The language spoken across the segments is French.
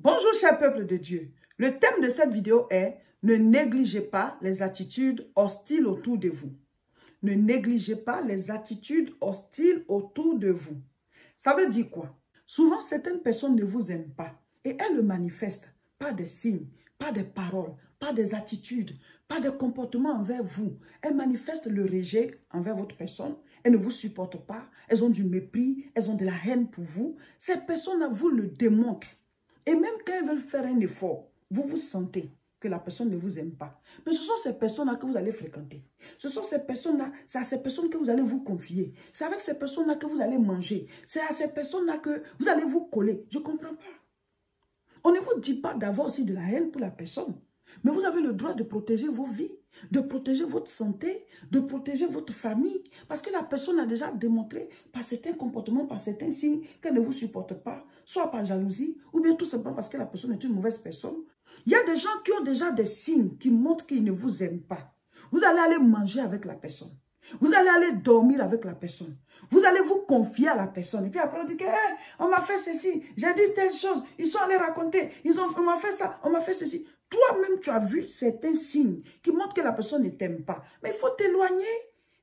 Bonjour cher peuple de Dieu, le thème de cette vidéo est « Ne négligez pas les attitudes hostiles autour de vous ». Ne négligez pas les attitudes hostiles autour de vous. Ça veut dire quoi? Souvent, certaines personnes ne vous aiment pas et elles le manifestent par des signes, par des paroles, par des attitudes, par des comportements envers vous. Elles manifestent le rejet envers votre personne. Elles ne vous supportent pas. Elles ont du mépris. Elles ont de la haine pour vous. Ces personnes-là vous le démontrent. Et même quand elles veulent faire un effort, vous sentez que la personne ne vous aime pas. Mais ce sont ces personnes-là que vous allez fréquenter. Ce sont ces personnes-là, c'est à ces personnes que vous allez vous confier. C'est avec ces personnes-là que vous allez manger. C'est à ces personnes-là que vous allez vous coller. Je ne comprends pas. On ne vous dit pas d'avoir aussi de la haine pour la personne. Mais vous avez le droit de protéger vos vies, de protéger votre santé, de protéger votre famille. Parce que la personne a déjà démontré par certains comportements, par certains signes qu'elle ne vous supporte pas, soit par jalousie, ou bien tout simplement parce que la personne est une mauvaise personne. Il y a des gens qui ont déjà des signes qui montrent qu'ils ne vous aiment pas. Vous allez aller manger avec la personne. Vous allez aller dormir avec la personne. Vous allez vous confier à la personne. Et puis après, on dit que hey, on m'a fait ceci, j'ai dit telle chose, ils sont allés raconter, on m'a fait ça, on m'a fait ceci. Toi-même, tu as vu certains signes qui montrent que la personne ne t'aime pas. Mais il faut t'éloigner.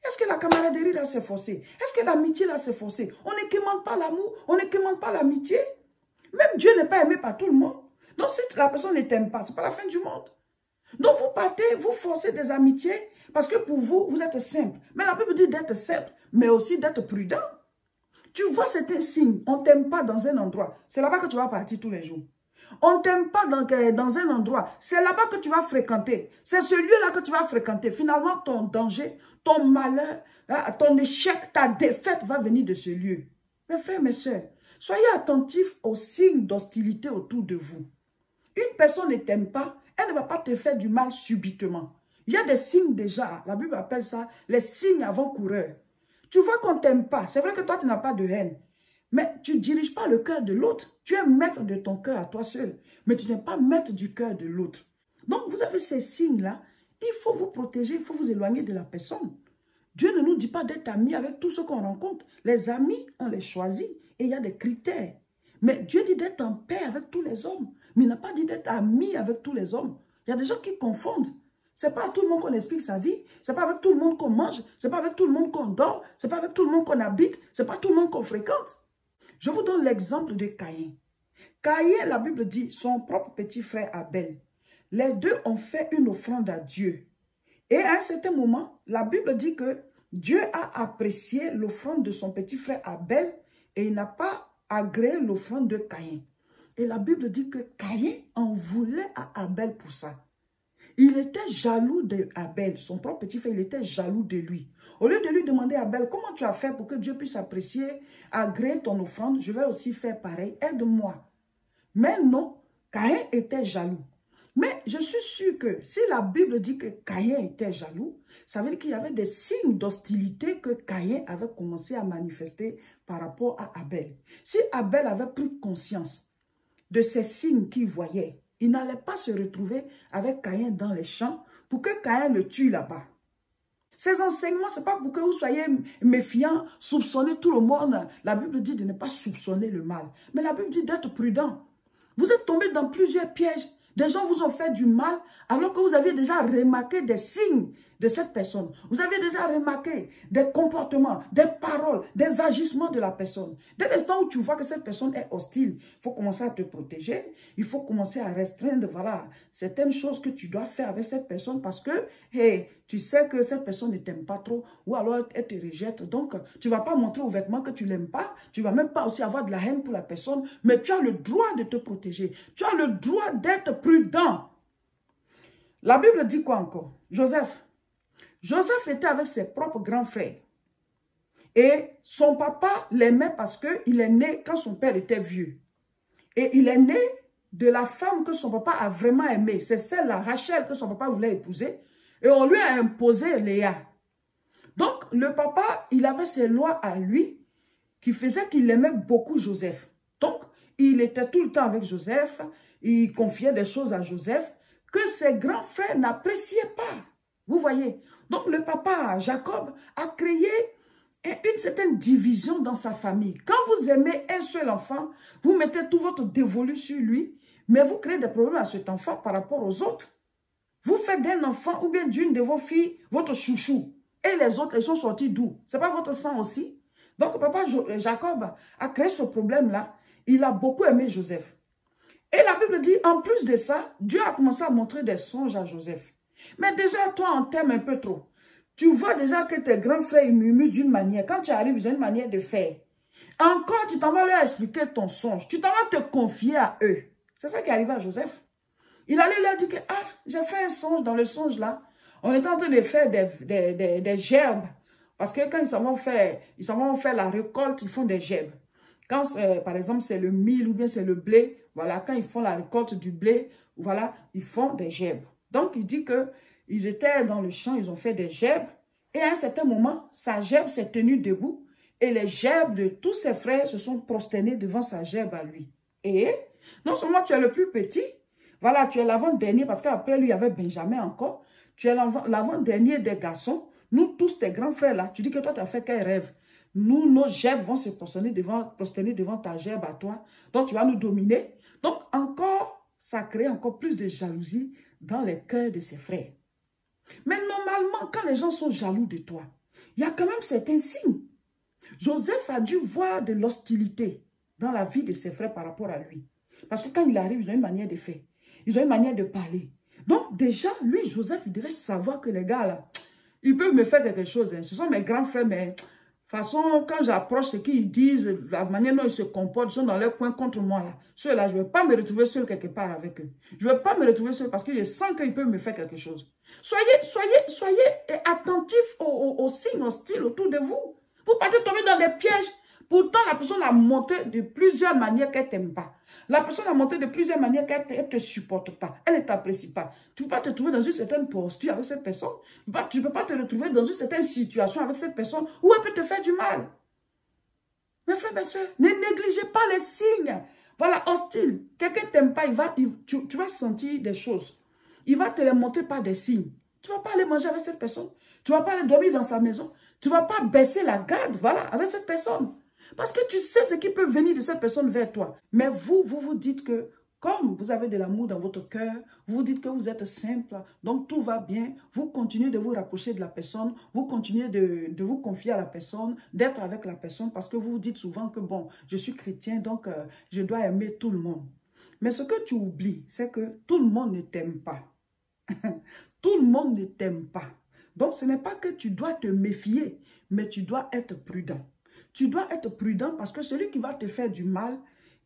Est-ce que la camaraderie là s'est forcée? Est-ce que l'amitié là s'est forcée? On ne quémande pas l'amour, on ne quémande pas l'amitié. Même Dieu n'est pas aimé par tout le monde. Donc si la personne ne t'aime pas, ce n'est pas la fin du monde. Donc vous partez, vous forcez des amitiés parce que pour vous, vous êtes simple. Mais la Bible dit d'être simple, mais aussi d'être prudent. Tu vois certains signes, on ne t'aime pas dans un endroit. C'est là-bas que tu vas partir tous les jours. On ne t'aime pas dans un endroit. C'est là-bas que tu vas fréquenter. C'est ce lieu-là que tu vas fréquenter. Finalement, ton danger, ton malheur, ton échec, ta défaite va venir de ce lieu. Mes frères, mes sœurs, soyez attentifs aux signes d'hostilité autour de vous. Une personne ne t'aime pas, elle ne va pas te faire du mal subitement. Il y a des signes déjà. La Bible appelle ça les signes avant-coureurs. Tu vois qu'on ne t'aime pas. C'est vrai que toi, tu n'as pas de haine. Mais tu ne diriges pas le cœur de l'autre. Tu es maître de ton cœur à toi seul. Mais tu n'es pas maître du cœur de l'autre. Donc, vous avez ces signes-là. Il faut vous protéger, il faut vous éloigner de la personne. Dieu ne nous dit pas d'être amis avec tous ceux qu'on rencontre. Les amis, on les choisit et il y a des critères. Mais Dieu dit d'être en paix avec tous les hommes. Mais il n'a pas dit d'être ami avec tous les hommes. Il y a des gens qui confondent. Ce n'est pas à tout le monde qu'on explique sa vie. Ce n'est pas avec tout le monde qu'on mange. Ce n'est pas avec tout le monde qu'on dort. Ce n'est pas avec tout le monde qu'on habite. Ce n'est pas tout le monde qu'on fréquente. Je vous donne l'exemple de Caïn. Caïn, la Bible dit, son propre petit frère Abel. Les deux ont fait une offrande à Dieu. Et à un certain moment, la Bible dit que Dieu a apprécié l'offrande de son petit frère Abel et il n'a pas agréé l'offrande de Caïn. Et la Bible dit que Caïn en voulait à Abel pour ça. Il était jaloux d'Abel, son propre petit frère, il était jaloux de lui. Au lieu de lui demander à Abel, comment tu as fait pour que Dieu puisse apprécier, agréer ton offrande, je vais aussi faire pareil, aide-moi. Mais non, Caïn était jaloux. Mais je suis sûre que si la Bible dit que Caïn était jaloux, ça veut dire qu'il y avait des signes d'hostilité que Caïn avait commencé à manifester par rapport à Abel. Si Abel avait pris conscience de ces signes qu'il voyait, il n'allait pas se retrouver avec Caïn dans les champs pour que Caïn le tue là-bas. Ces enseignements, ce n'est pas pour que vous soyez méfiants, soupçonnez tout le monde. La Bible dit de ne pas soupçonner le mal. Mais la Bible dit d'être prudent. Vous êtes tombé dans plusieurs pièges. Des gens vous ont fait du mal alors que vous aviez déjà remarqué des signes de cette personne. Vous avez déjà remarqué des comportements, des paroles, des agissements de la personne. Dès l'instant où tu vois que cette personne est hostile, il faut commencer à te protéger. Il faut commencer à restreindre certaines choses que tu dois faire avec cette personne parce que hey, tu sais que cette personne ne t'aime pas trop ou alors elle te rejette. Donc, tu ne vas pas montrer ouvertement que tu ne l'aimes pas. Tu ne vas même pas aussi avoir de la haine pour la personne. Mais tu as le droit de te protéger. Tu as le droit d'être prudent. La Bible dit quoi encore? Joseph était avec ses propres grands frères. Et son papa l'aimait parce qu'il est né quand son père était vieux. Et il est né de la femme que son papa a vraiment aimée. C'est celle-là, Rachel, que son papa voulait épouser. Et on lui a imposé Léa. Donc, le papa, il avait ses lois à lui qui faisaient qu'il aimait beaucoup Joseph. Donc, il était tout le temps avec Joseph. Il confiait des choses à Joseph que ses grands frères n'appréciaient pas. Vous voyez? Donc, le papa, Jacob, a créé une certaine division dans sa famille. Quand vous aimez un seul enfant, vous mettez tout votre dévolu sur lui. Mais vous créez des problèmes à cet enfant par rapport aux autres. Vous faites d'un enfant ou bien d'une de vos filles votre chouchou. Et les autres, ils sont sortis d'où? Ce n'est pas votre sang aussi? Donc, papa Jacob a créé ce problème-là. Il a beaucoup aimé Joseph. Et la Bible dit, en plus de ça, Dieu a commencé à montrer des songes à Joseph. Mais déjà, toi, on t'aime un peu trop. Tu vois déjà que tes grands frères, ils murmurent d'une manière. Quand tu arrives, ils ont une manière de faire. Encore, tu t'en vas leur expliquer ton songe. Tu t'en vas te confier à eux. C'est ça qui est arrivé à Joseph. Il allait leur dire que, ah, j'ai fait un songe. Dans le songe là, on est en train de faire des gerbes. Parce que quand ils s'en vont faire la récolte, ils font des gerbes. Quand, par exemple, c'est le mil ou bien c'est le blé, voilà, quand ils font la récolte du blé, voilà, ils font des gerbes. Donc, il dit qu'ils étaient dans le champ, ils ont fait des gerbes. Et à un certain moment, sa gerbe s'est tenue debout. Et les gerbes de tous ses frères se sont prosternés devant sa gerbe à lui. Et non seulement tu es le plus petit, voilà, tu es l'avant-dernier, parce qu'après lui, il y avait Benjamin encore. Tu es l'avant-dernier des garçons. Nous tous, tes grands frères là, tu dis que toi, tu as fait quel rêve? Nous, nos gerbes vont se prosterner devant ta gerbe à toi. Donc, tu vas nous dominer. Donc, encore, ça crée encore plus de jalousie dans les cœurs de ses frères. Mais normalement, quand les gens sont jaloux de toi, il y a quand même certains signes. Joseph a dû voir de l'hostilité dans la vie de ses frères par rapport à lui. Parce que quand il arrive, ils ont une manière de faire. Ils ont une manière de parler. Donc, déjà, lui, Joseph, il devait savoir que les gars, là, ils peuvent me faire quelque chose. Hein. Ce sont mes grands frères, mais de toute façon, quand j'approche ce qu'ils disent, la manière dont ils se comportent, ils sont dans leur coin contre moi. Là. Ceux-là, je ne vais pas me retrouver seul quelque part avec eux. Je ne vais pas me retrouver seul parce que je sens qu'ils peuvent me faire quelque chose. Soyez attentifs aux signes hostiles autour de vous. Vous partez tomber dans des pièges. Pourtant, la personne a monté de plusieurs manières qu'elle ne t'aime pas. La personne a monté de plusieurs manières qu'elle ne te supporte pas. Elle ne t'apprécie pas. Tu ne peux pas te trouver dans une certaine posture avec cette personne. Tu ne peux pas te retrouver dans une certaine situation avec cette personne où elle peut te faire du mal. Mes frères, mes soeurs, ne négligez pas les signes. Voilà, hostile. Quelqu'un ne t'aime pas, tu vas sentir des choses. Il va te les montrer par des signes. Tu ne vas pas aller manger avec cette personne. Tu ne vas pas aller dormir dans sa maison. Tu ne vas pas baisser la garde, voilà, avec cette personne. Parce que tu sais ce qui peut venir de cette personne vers toi. Mais vous dites que, comme vous avez de l'amour dans votre cœur, vous dites que vous êtes simple, donc tout va bien. Vous continuez de vous rapprocher de la personne, vous continuez de vous confier à la personne, d'être avec la personne, parce que vous vous dites souvent que, bon, je suis chrétien, donc je dois aimer tout le monde. Mais ce que tu oublies, c'est que tout le monde ne t'aime pas. Tout le monde ne t'aime pas. Donc, ce n'est pas que tu dois te méfier, mais tu dois être prudent. Tu dois être prudent parce que celui qui va te faire du mal,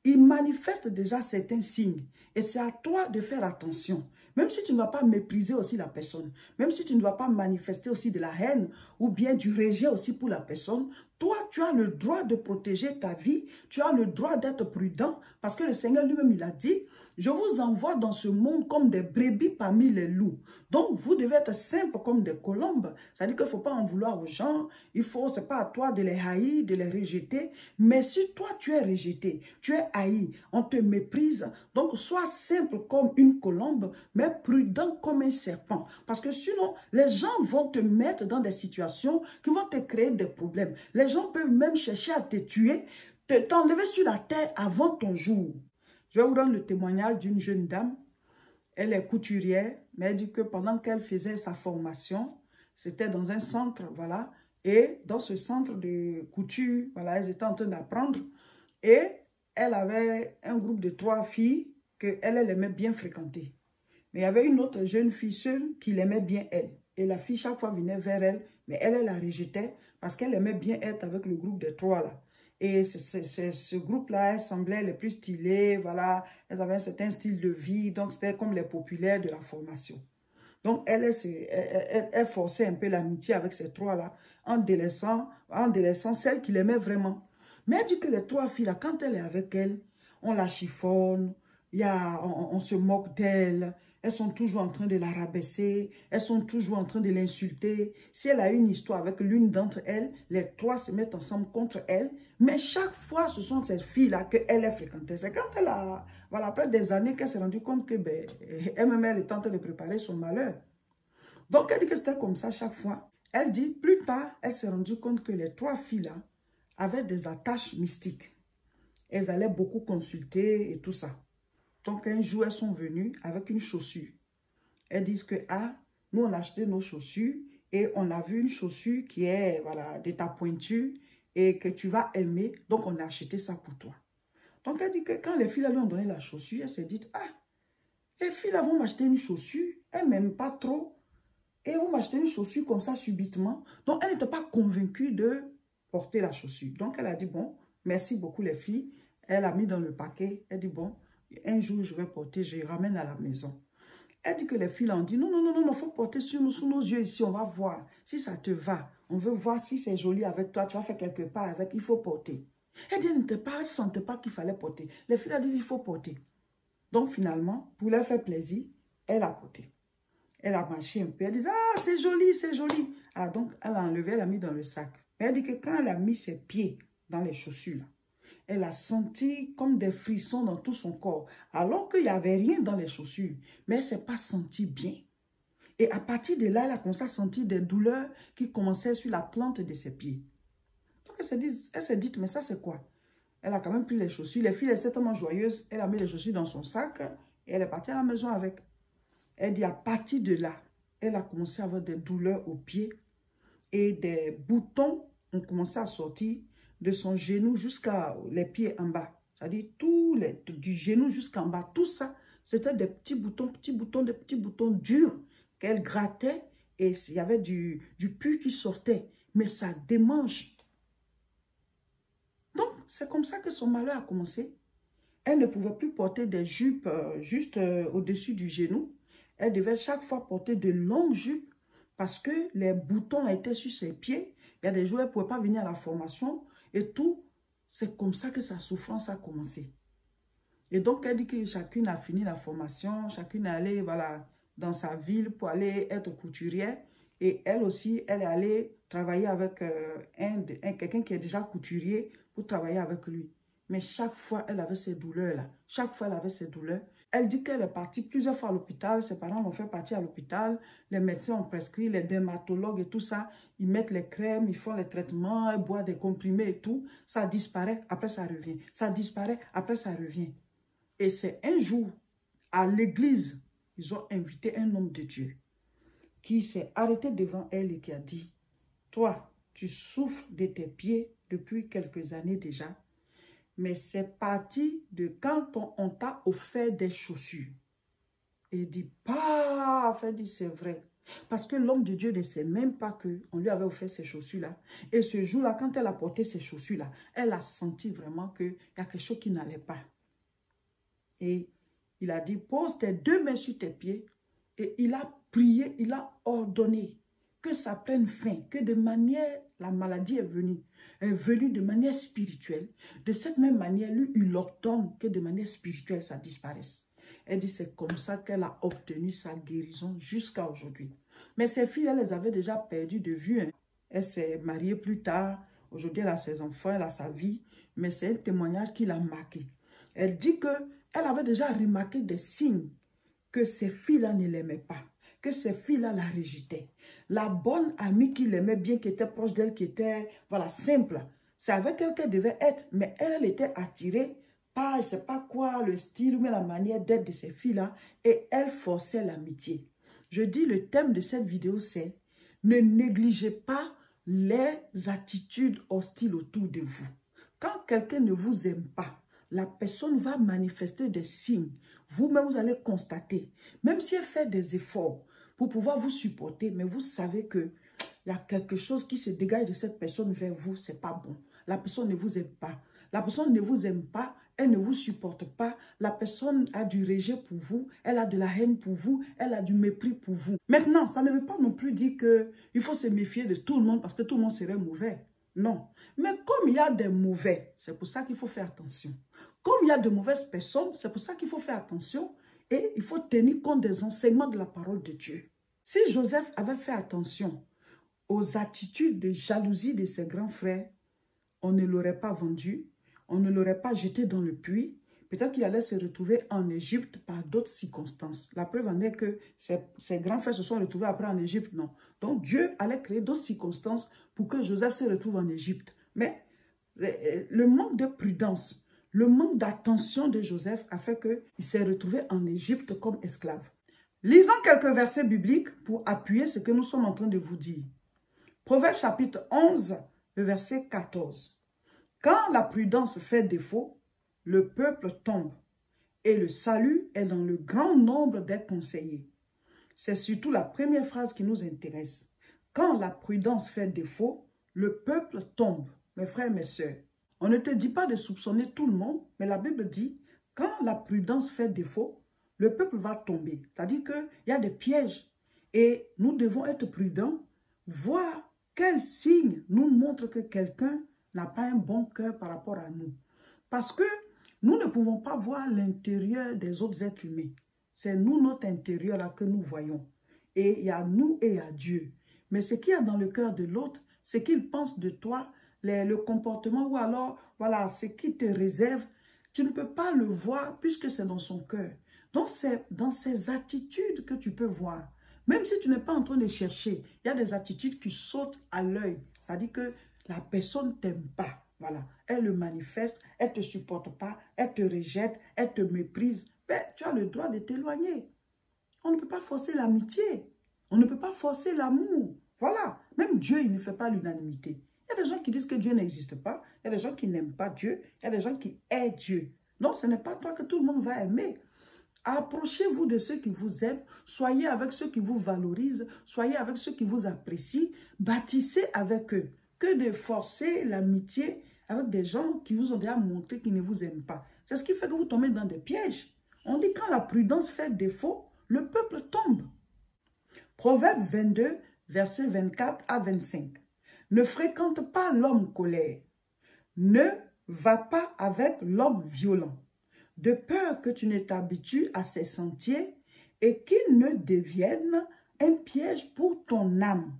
il manifeste déjà certains signes. Et c'est à toi de faire attention. Même si tu ne vas pas mépriser aussi la personne, même si tu ne vas pas manifester aussi de la haine ou bien du rejet aussi pour la personne, toi, tu as le droit de protéger ta vie, tu as le droit d'être prudent parce que le Seigneur lui-même, il a dit, je vous envoie dans ce monde comme des brebis parmi les loups. Donc, vous devez être simples comme des colombes. C'est-à-dire qu'il ne faut pas en vouloir aux gens. Ce n'est pas à toi de les haïr, de les rejeter. Mais si toi, tu es rejeté, tu es haï, on te méprise. Donc, sois simple comme une colombe, mais prudent comme un serpent. Parce que sinon, les gens vont te mettre dans des situations qui vont te créer des problèmes. Les gens peuvent même chercher à te tuer, t'enlever sur la terre avant ton jour. Je vais vous rendre le témoignage d'une jeune dame. Elle est couturière, mais elle dit que pendant qu'elle faisait sa formation, c'était dans un centre, voilà. Et dans ce centre de couture, voilà, elles étaient en train d'apprendre. Et elle avait un groupe de 3 filles qu'elle aimait bien fréquenter. Mais il y avait une autre jeune fille seule qui l'aimait bien elle. Et la fille, chaque fois, venait vers elle, mais elle la rejetait parce qu'elle aimait bien être avec le groupe de 3 là. Et ce groupe-là, elles semblaient les plus stylées, voilà. Elles avaient un certain style de vie, donc c'était comme les populaires de la formation. Donc, elle forçait un peu l'amitié avec ces 3-là, en délaissant celle qu'il aimait vraiment. Mais elle dit que les 3 filles-là, quand elle est avec elle, on la chiffonne, on se moque d'elle, elles sont toujours en train de la rabaisser, elles sont toujours en train de l'insulter. Si elle a une histoire avec l'une d'entre elles, les 3 se mettent ensemble contre elle. Mais chaque fois, ce sont ces filles-là qu'elle a fréquentées. C'est quand elle a, voilà, après des années qu'elle s'est rendue compte que elle-même, elle est en train de préparer son malheur. Donc, elle dit que c'était comme ça chaque fois. Elle dit, plus tard, elle s'est rendue compte que les 3 filles-là avaient des attaches mystiques. Elles allaient beaucoup consulter et tout ça. Donc, un jour, elles sont venues avec une chaussure. Elles disent que, ah, nous, on a acheté nos chaussures et on a vu une chaussure qui est, voilà, de ta pointure et que tu vas aimer. Donc, on a acheté ça pour toi. Donc, elle dit que quand les filles lui ont donné la chaussure, elle s'est dit, ah, les filles là vont m'acheter une chaussure, elles ne m'aiment pas trop. Et vont m'acheter une chaussure comme ça subitement. Donc, elle n'était pas convaincue de porter la chaussure. Donc, elle a dit, bon, merci beaucoup les filles. Elle a mis dans le paquet. Elle dit, bon, un jour, je vais porter, je ramène à la maison. Elle dit que les filles ont dit, non, non, non, non, il faut porter sous nos yeux ici, on va voir si ça te va. On veut voir si c'est joli avec toi, tu vas faire quelque part avec, il faut porter. Elle dit, elle ne sentait pas qu'il fallait porter. Les filles ont dit, il faut porter. Donc finalement, pour leur faire plaisir, elle a porté. Elle a marché un peu, elle dit, ah, c'est joli, c'est joli. Ah, donc elle a enlevé, elle a mis dans le sac. Mais elle dit que quand elle a mis ses pieds dans les chaussures, là, elle a senti comme des frissons dans tout son corps. Alors qu'il n'y avait rien dans les chaussures. Mais elle ne s'est pas sentie bien. Et à partir de là, elle a commencé à sentir des douleurs qui commençaient sur la plante de ses pieds. Donc elle s'est dit, mais ça c'est quoi? Elle a quand même pris les chaussures. Les filles étaient tellement joyeuses. Elle a mis les chaussures dans son sac. Et elle est partie à la maison avec. Elle dit, à partir de là, elle a commencé à avoir des douleurs aux pieds. Et des boutons ont commencé à sortir de son genou jusqu'à les pieds en bas. C'est-à-dire du genou jusqu'en bas. Tout ça, c'était des petits boutons durs qu'elle grattait et il y avait du pus qui sortait. Mais ça démange. Donc, c'est comme ça que son malheur a commencé. Elle ne pouvait plus porter des jupes juste au-dessus du genou. Elle devait chaque fois porter de longues jupes parce que les boutons étaient sur ses pieds. Il y a des jours, elle ne pouvait pas venir à la formation. Et tout, c'est comme ça que sa souffrance a commencé. Et donc, elle dit que chacune a fini la formation, chacune est allée voilà, dans sa ville pour aller être couturière. Et elle aussi, elle est allée travailler avec quelqu'un qui est déjà couturier pour travailler avec lui. Mais chaque fois, elle avait ces douleurs-là. Chaque fois, elle avait ces douleurs. Elle dit qu'elle est partie plusieurs fois à l'hôpital. Ses parents l'ont fait partir à l'hôpital. Les médecins ont prescrit, les dermatologues et tout ça. Ils mettent les crèmes, ils font les traitements, elle boit des comprimés et tout. Ça disparaît, après ça revient. Ça disparaît, après ça revient. Et c'est un jour, à l'église, ils ont invité un homme de Dieu qui s'est arrêté devant elle et qui a dit, « Toi, tu souffres de tes pieds depuis quelques années déjà. Mais c'est parti de quand on t'a offert des chaussures. » Et il dit, paf, elle dit, c'est vrai. Parce que l'homme de Dieu ne sait même pas qu'on lui avait offert ces chaussures-là. Et ce jour-là, quand elle a porté ces chaussures-là, elle a senti vraiment qu'il y a quelque chose qui n'allait pas. Et il a dit, pose tes deux mains sur tes pieds. Et il a prié, il a ordonné que ça prenne fin, que de manière, la maladie est venue de manière spirituelle. De cette même manière, lui, il ordonne que de manière spirituelle, ça disparaisse. Elle dit, c'est comme ça qu'elle a obtenu sa guérison jusqu'à aujourd'hui. Mais ses filles, elle les avait déjà perdues de vue. Hein. Elle s'est mariée plus tard. Aujourd'hui, elle a ses enfants, elle a sa vie. Mais c'est un témoignage qui l'a marqué. Elle dit qu'elle avait déjà remarqué des signes que ses filles-là ne l'aimaient pas, que ses filles-là la rejetaient. La bonne amie qui l'aimait bien, qui était proche d'elle, qui était voilà, simple, c'est avec elle qu'elle devait être, mais elle était attirée par, je ne sais pas quoi, le style, mais la manière d'être de ces filles-là, et elle forçait l'amitié. Je dis, le thème de cette vidéo, c'est « Ne négligez pas les attitudes hostiles autour de vous. » Quand quelqu'un ne vous aime pas, la personne va manifester des signes. Vous-même, vous allez constater. Même si elle fait des efforts pour pouvoir vous supporter, mais vous savez qu'il y a quelque chose qui se dégage de cette personne vers vous, ce n'est pas bon. La personne ne vous aime pas. La personne ne vous aime pas, elle ne vous supporte pas. La personne a du rejet pour vous, elle a de la haine pour vous, elle a du mépris pour vous. Maintenant, ça ne veut pas non plus dire qu'il faut se méfier de tout le monde parce que tout le monde serait mauvais. Non. Mais comme il y a des mauvais, c'est pour ça qu'il faut faire attention. Comme il y a de mauvaises personnes, c'est pour ça qu'il faut faire attention et il faut tenir compte des enseignements de la parole de Dieu. Si Joseph avait fait attention aux attitudes de jalousie de ses grands frères, on ne l'aurait pas vendu, on ne l'aurait pas jeté dans le puits. Peut-être qu'il allait se retrouver en Égypte par d'autres circonstances. La preuve en est que ses grands frères se sont retrouvés après en Égypte, non. Donc Dieu allait créer d'autres circonstances pour que Joseph se retrouve en Égypte. Mais le manque de prudence, Le manque d'attention de Joseph a fait qu'il s'est retrouvé en Égypte comme esclave. Lisons quelques versets bibliques pour appuyer ce que nous sommes en train de vous dire. Proverbe chapitre 11, le verset 14. Quand la prudence fait défaut, le peuple tombe et le salut est dans le grand nombre des conseillers. C'est surtout la première phrase qui nous intéresse. Quand la prudence fait défaut, le peuple tombe. Mes frères et mes sœurs, on ne te dit pas de soupçonner tout le monde, mais la Bible dit, quand la prudence fait défaut, le peuple va tomber. C'est-à-dire qu'il y a des pièges et nous devons être prudents, voir quels signes nous montrent que quelqu'un n'a pas un bon cœur par rapport à nous. Parce que nous ne pouvons pas voir l'intérieur des autres êtres humains. C'est nous, notre intérieur là que nous voyons. Et il y a nous et il y a Dieu. Mais ce qu'il y a dans le cœur de l'autre, c'est qu'il pense de toi, le comportement ou alors, voilà, ce qui te réserve, tu ne peux pas le voir puisque c'est dans son cœur. Donc, c'est dans ses attitudes que tu peux voir. Même si tu n'es pas en train de chercher, il y a des attitudes qui sautent à l'œil. C'est-à-dire que la personne ne t'aime pas. Voilà, elle le manifeste, elle ne te supporte pas, elle te rejette, elle te méprise. Ben, tu as le droit de t'éloigner. On ne peut pas forcer l'amitié. On ne peut pas forcer l'amour. Voilà, même Dieu, il ne fait pas l'unanimité. Il y a des gens qui disent que Dieu n'existe pas. Il y a des gens qui n'aiment pas Dieu. Il y a des gens qui aiment Dieu. Non, ce n'est pas toi que tout le monde va aimer. Approchez-vous de ceux qui vous aiment. Soyez avec ceux qui vous valorisent. Soyez avec ceux qui vous apprécient. Bâtissez avec eux. Que de forcer l'amitié avec des gens qui vous ont déjà montré qu'ils ne vous aiment pas. C'est ce qui fait que vous tombez dans des pièges. On dit quand la prudence fait défaut, le peuple tombe. Proverbe 22, versets 24 à 25. Ne fréquente pas l'homme colère. Ne va pas avec l'homme violent. De peur que tu ne t'habitues à ses sentiers et qu'il ne devienne un piège pour ton âme.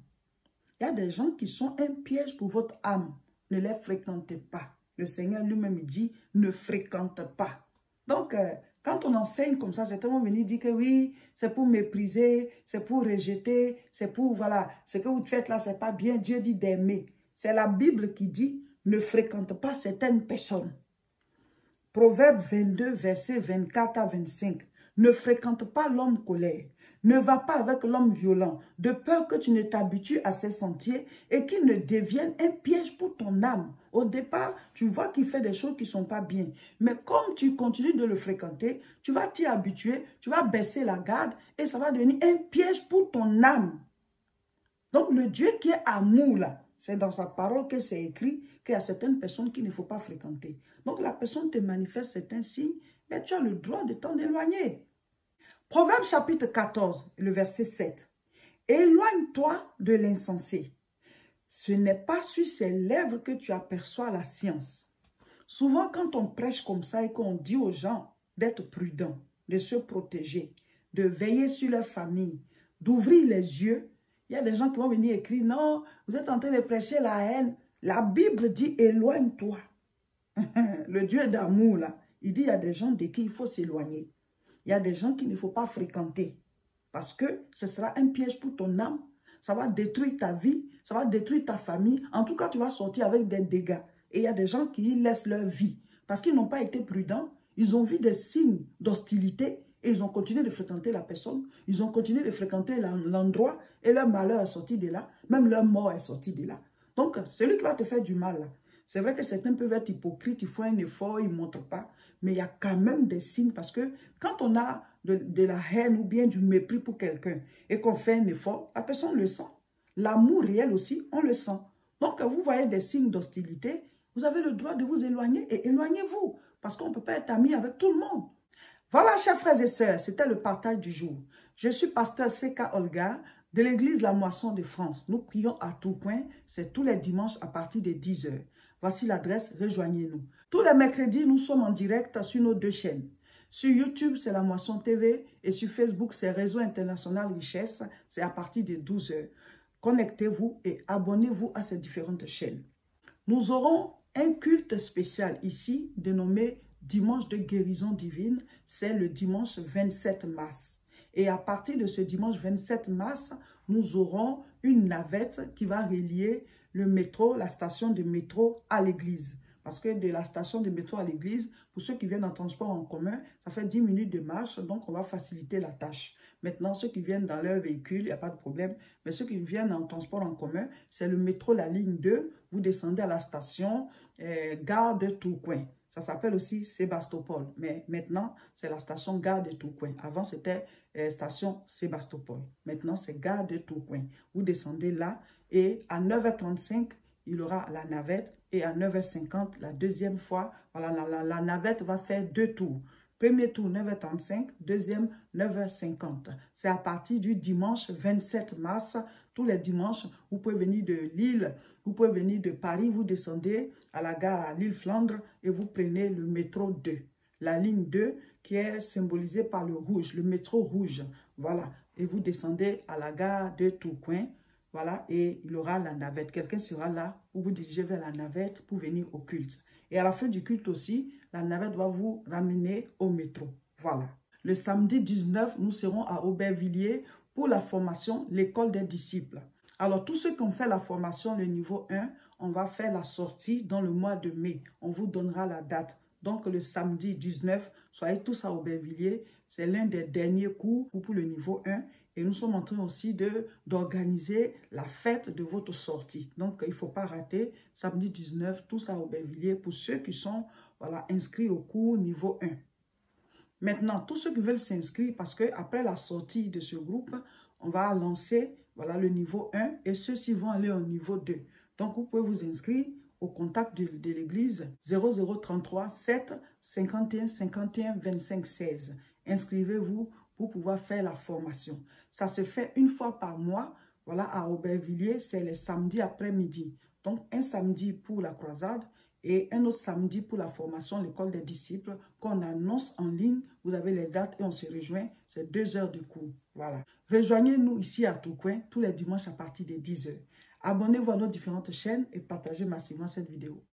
Il y a des gens qui sont un piège pour votre âme. Ne les fréquentez pas. Le Seigneur lui-même dit, ne fréquente pas. Donc, quand on enseigne comme ça, certains vont venir dire que oui, c'est pour mépriser, c'est pour rejeter, c'est pour, voilà, ce que vous faites là, c'est pas bien. Dieu dit d'aimer. C'est la Bible qui dit, ne fréquente pas certaines personnes. Proverbe 22, versets 24 à 25. Ne fréquente pas l'homme colère. Ne va pas avec l'homme violent, de peur que tu ne t'habitues à ses sentiers et qu'il ne devienne un piège pour ton âme. Au départ, tu vois qu'il fait des choses qui ne sont pas bien. Mais comme tu continues de le fréquenter, tu vas t'y habituer, tu vas baisser la garde et ça va devenir un piège pour ton âme. Donc le Dieu qui est amour là, c'est dans sa parole que c'est écrit qu'il y a certaines personnes qu'il ne faut pas fréquenter. Donc la personne te manifeste certains signes, mais tu as le droit de t'en éloigner. Proverbe chapitre 14, le verset 7. Éloigne-toi de l'insensé. Ce n'est pas sur ses lèvres que tu aperçois la science. Souvent, quand on prêche comme ça et qu'on dit aux gens d'être prudents, de se protéger, de veiller sur leur famille, d'ouvrir les yeux, il y a des gens qui vont venir écrire, non, vous êtes en train de prêcher la haine. La Bible dit, éloigne-toi. Le Dieu d'amour, là, il dit, il y a des gens de qui il faut s'éloigner. Il y a des gens qu'il ne faut pas fréquenter parce que ce sera un piège pour ton âme. Ça va détruire ta vie, ça va détruire ta famille. En tout cas, tu vas sortir avec des dégâts. Et il y a des gens qui laissent leur vie parce qu'ils n'ont pas été prudents. Ils ont vu des signes d'hostilité et ils ont continué de fréquenter la personne. Ils ont continué de fréquenter l'endroit et leur malheur est sorti de là. Même leur mort est sortie de là. Donc, celui qui va te faire du mal, c'est vrai que certains peuvent être hypocrites, ils font un effort, ils ne montrent pas. Mais il y a quand même des signes parce que quand on a de la haine ou bien du mépris pour quelqu'un et qu'on fait un effort, la personne le sent. L'amour réel aussi, on le sent. Donc, quand vous voyez des signes d'hostilité, vous avez le droit de vous éloigner et éloignez-vous parce qu'on ne peut pas être ami avec tout le monde. Voilà, chers frères et sœurs, c'était le partage du jour. Je suis pasteur Seka Olga de l'église La Moisson de France. Nous prions à tout point, c'est tous les dimanches à partir de 10 h. Voici l'adresse, rejoignez-nous. Tous les mercredis, nous sommes en direct sur nos deux chaînes. Sur YouTube, c'est La Moisson TV et sur Facebook, c'est Réseau International Richesse. C'est à partir de 12 h. Connectez-vous et abonnez-vous à ces différentes chaînes. Nous aurons un culte spécial ici, dénommé Dimanche de guérison divine. C'est le dimanche 27 mars. Et à partir de ce dimanche 27 mars, nous aurons une navette qui va relier le métro, la station de métro à l'église. Parce que de la station de métro à l'église, pour ceux qui viennent en transport en commun, ça fait 10 minutes de marche, donc on va faciliter la tâche. Maintenant, ceux qui viennent dans leur véhicule, il n'y a pas de problème. Mais ceux qui viennent en transport en commun, c'est le métro, la ligne 2. Vous descendez à la station Gare de Tourcoing. Ça s'appelle aussi Sébastopol. Mais maintenant, c'est la station Gare de Tourcoing. Avant, c'était station Sébastopol. Maintenant, c'est Gare de Tourcoing. Vous descendez là et à 9h35, il y aura la navette. Et à 9h50, la deuxième fois, voilà, la navette va faire 2 tours. Premier tour, 9h35. Deuxième, 9h50. C'est à partir du dimanche 27 mars. Tous les dimanches, vous pouvez venir de Lille, vous pouvez venir de Paris, vous descendez à la gare à Lille-Flandre et vous prenez le métro 2. La ligne 2 qui est symbolisée par le rouge, le métro rouge. Voilà. Et vous descendez à la gare de Tourcoing. Voilà. Et il y aura la navette. Quelqu'un sera là pour vous diriger vers la navette pour venir au culte. Et à la fin du culte aussi, la navette va vous ramener au métro. Voilà. Le samedi 19, nous serons à Aubervilliers pour la formation l'école des disciples. Alors, tous ceux qui ont fait la formation, le niveau 1, on va faire la sortie dans le mois de mai. On vous donnera la date. Donc, le samedi 19, soyez tous à Aubervilliers. C'est l'un des derniers cours pour le niveau 1. Et nous sommes en train aussi d'organiser la fête de votre sortie. Donc, il ne faut pas rater. Samedi 19, tous à Aubervilliers pour ceux qui sont inscrits au cours niveau 1. Maintenant, tous ceux qui veulent s'inscrire, parce qu'après la sortie de ce groupe, on va lancer le niveau 1 et ceux-ci vont aller au niveau 2. Donc, vous pouvez vous inscrire au contact de l'église 0033 7 51 51 25 16. Inscrivez-vous pour pouvoir faire la formation. Ça se fait une fois par mois. Voilà, à Aubervilliers, c'est les samedis après-midi. Donc, un samedi pour la croisade et un autre samedi pour la formation, l'école des disciples, qu'on annonce en ligne. Vous avez les dates et on se rejoint. C'est 2 heures de cours. Voilà. Rejoignez-nous ici à Tourcoing tous les dimanches à partir de 10 heures. Abonnez-vous à nos différentes chaînes et partagez massivement cette vidéo.